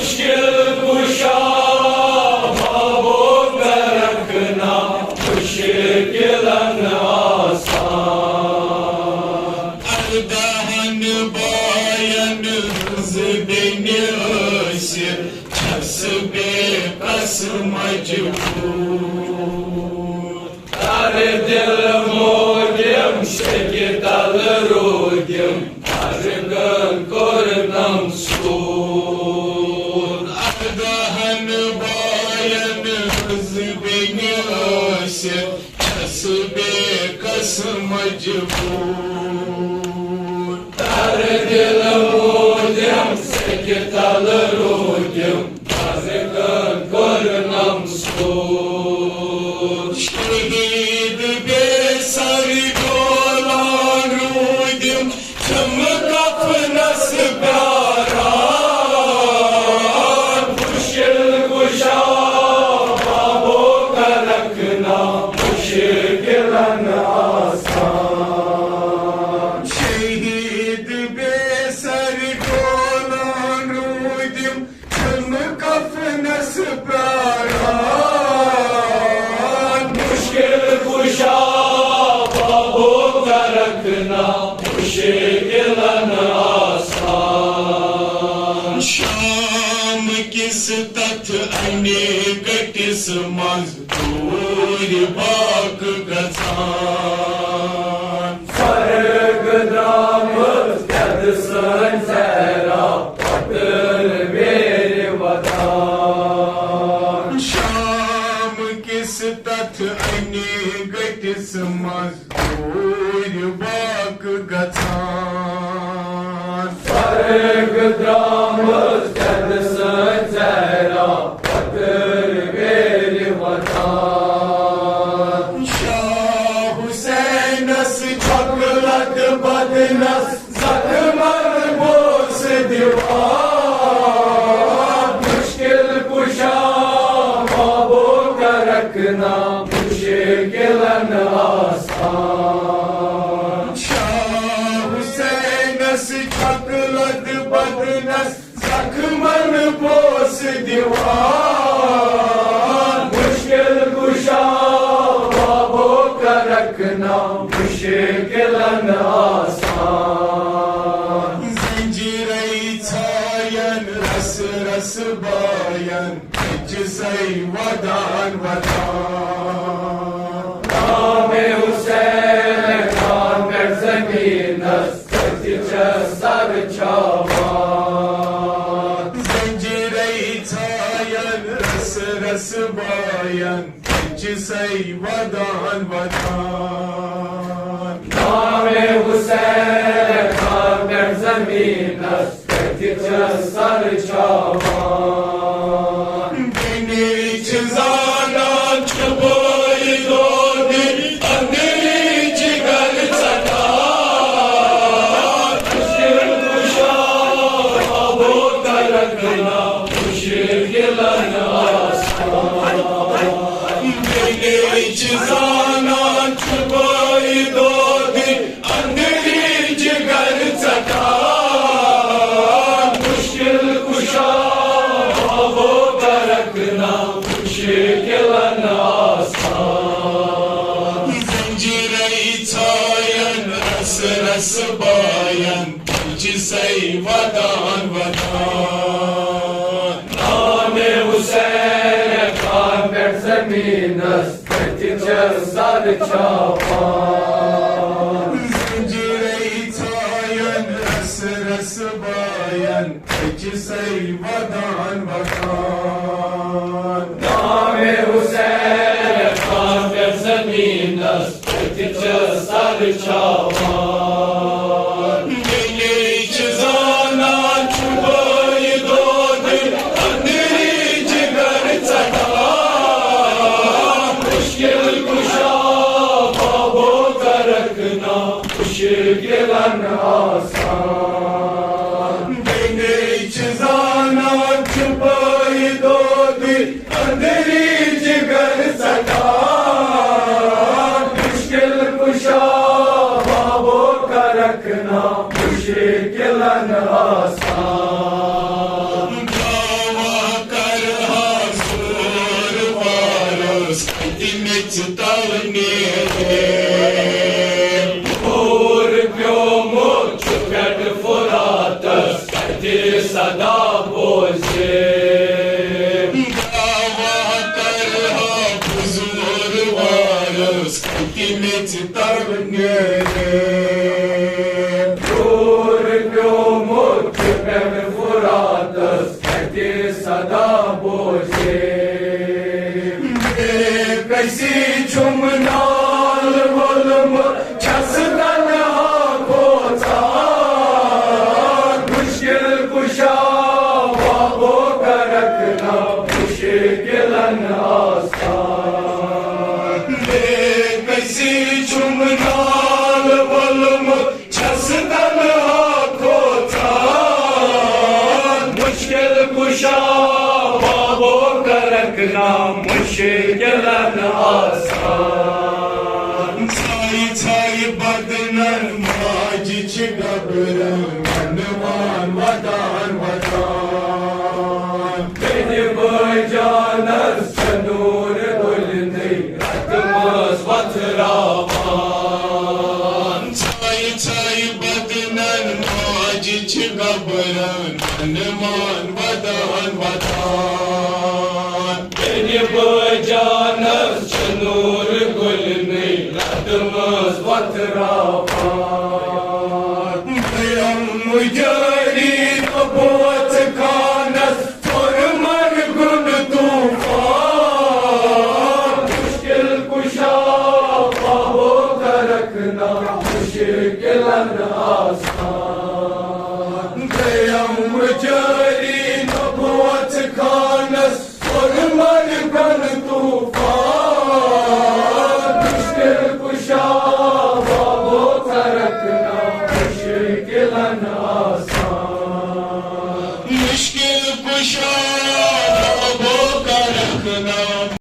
मुश्किल कुशा बाबो का रखना मुश्किलन आसान। अर्दहन बायन ज़बेन असिर छसबे कस मजबूर। तारे दिल मोदिम शगितल रोदिम अर्गन कोरनम सूर। अर्दहन बायन ज़बेन असिर छसबे कस मजबूर। तारे दिल मोदिम शगितल रोदिम अर्गन कोरनम सूर। शहीद बेसर गोलान रूदिम चमका फनस प्यारा। मुश्किल कुशा बाबो का रखना मुश्किलन आसान। शहीद बेसर गोलान रूदिम चमका फनस प्यारा। मुश्किल कुशा बाबो का रखना मुश्किलन आसान। शाम किस तथ अनेक किस मजदूर बाग गजान। स्वर्ग द्रामस यद संसारा पतल मेरे वतान। शाम किस तथ अनेक किस मजदूर बाग गजान। स्वर्ग द्रामस यद संसारा पतल मेरे वतान। शाह हुसैनस छकलत बदनस जख्मन बोस दीवार। मुश्किल कुशा बाबो का रखना मुश्किलन आसान। शाह हुसैनस छकलत बदनस जख्मन बोस दीवार। मुश्किल कुशा बाबो का रखना मुश्किलन आसान। जंजीरई छायन रस रस बायन जिसई वदान वदान। नामे हुसैन खान कर जमीन सच सर छावान। जंजीरई छायन रस रस बायन जिसई वदान वदान। नामे हुसैन खान कर जमीन सच सर छावान। बिनी जाना छुपोई दो दिन अंदरी जिगर सदा। मुश्किल कुशा बाबो का रखना मुश्किलन आसान। बिनी जाना छुपोई दो दिन अंदरी जिगर सदा। मुश्किल कुशा बाबो का रखना मुश्किलन आसान। जंजीरई छायन रस रस बायन जिसई वदान वदान। नामे हुसैन खान कर जमीन सच सर छावान। जंजीरई छायन रस रस बायन जिसई वदान वदान। नामे हुसैन खान कर जमीन सच सर छावान। बिनी जाना छुपोई दो दिन अंदरी जिगर सदा। मुश्किल कुशा बाबो का रखना मुश्किलन आसान। बिनी जाना छुपोई दो दिन अंदरी जिगर सदा। मुश्किल कुशा बाबो का रखना मुश्किलन आसान। में चितावने और प्योमो चुकट फुरातस कटे सदा बोझे दावा कर बुजुर्ग वारस में चितावने और प्योमो चुकट फुरातस कटे सदा बोझे कैसी चुमनाल बोलम छस दन खोता मुश्किल कुशा बाबो का रखना मुश्किलन आसान कैसी चुमनाल बोलम छस दन खोता मुश्किल कुशा बाबो का रखना मुश्किलन आसान छाई छाई बदनन माज छिगबर मनमान वदान वदान Beni bacağınız çanur dolunay Ratımız batıraman छाई छाई बदनन माज छिगबर मनमान वदान वदान Beni bacağınız çanur dolunay Ratımız batıraman प्रियम मुजरी बहुत खानस फरमन गुन तूफान मुश्किल कुशा बाबो का रखना मुश्किलन आसान प्रियम मुजरी बहुत खानस फरमन गुन तूफान मुश्किल कुशा बाबो का रखना मुश्किलन आसान मुश्किल कुशा वो का रखना